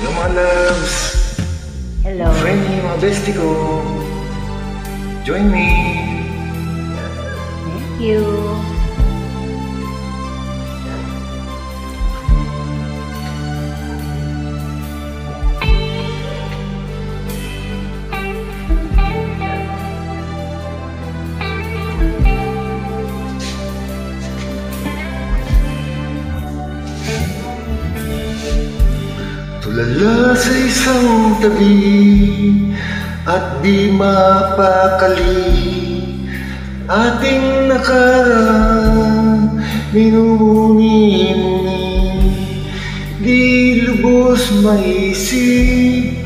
Hello mga loves. Hello. Mga friend niyo, mga bestie ko. Join me. Thank you. Tulala sa isang tabi at di mapakali, ating nakaraan minumuni-muni, di lubos maisip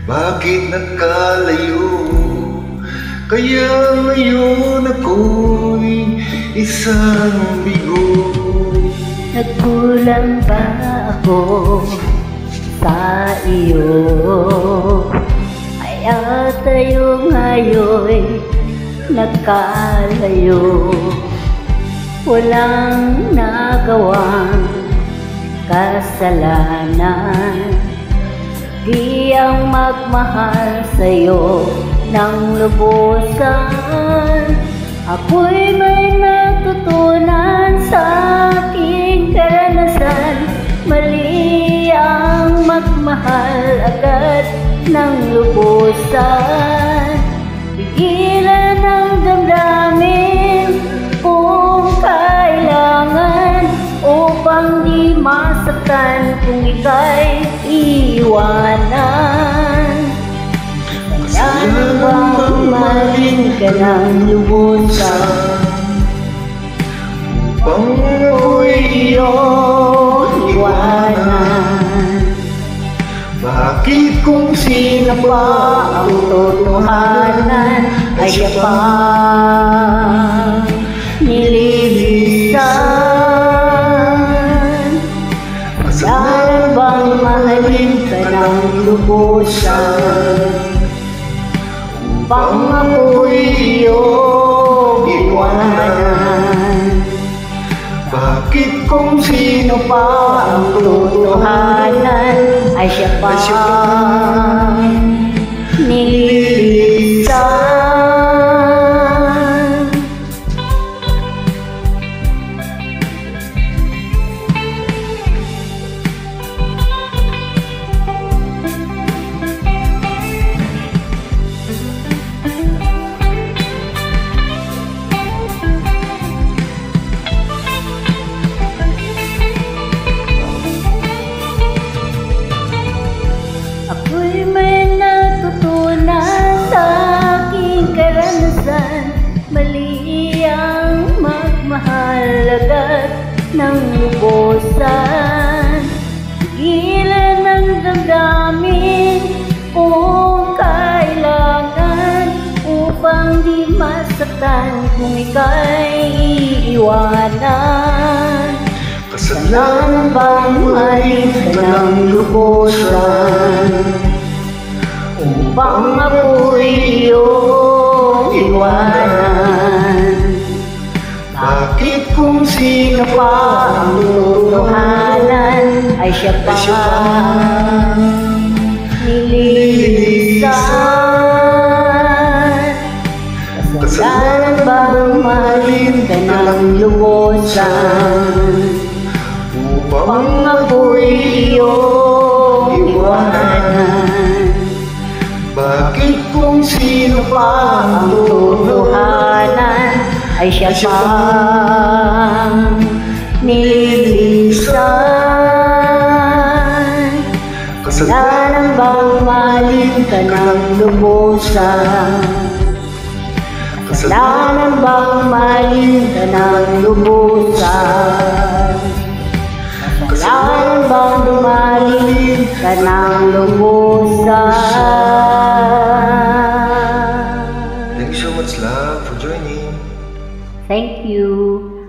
bakit nagkalayo. Kaya ngayon ako'y isang bigo. Nagkulang ba ako sa iyo? Kaya tayo ngayon'y nagkalayo. Walang nagawang kasalanan, di ang magmahal sa'yo ng lubusan. Ako'y may natutunan sa aking karanasan, mali ang magmahal agad ng lubusan. Pigilan ang damdamin kung kailangan, upang di masaktan kung ika'y iwanan. Kailangan bang mahalin ka ng lubusan, Upang ako'y iyong iwanan? bakit kung sino pa Ang totohanan ay siya pang nililisan. Kailangan bang mahalin ka ng lubusan, upang ako'y iyong iwanan? bakit kung sino pa Ang totohanan ay siya pang nililisan. Ako'y may natutunan sa aking karanasan, mali ang magmahal agad ng lubusan. Pigilan ang damdamin kung kailangan, upang di masaktan kung ika'y iiwanan. Kasalanan bang mahalin ka ng lubusan, upang ako'y iyong iwanan? bakit kung sino pa Ang totohanan ay siya pang nililisan. Kasalanan bang mahalin ka ng lubusan, upang ako'y iyong iwanan? bakit kung sino pa Ang totohanan ay siya pang nililisan. Kasalanan bang mahalin ka ng lubusan, kasalanan bang mahalin ka ng lubusan? Kasalanan bang mahalin ka ng lubusan? Thank you so much, love, for joining. Thank you.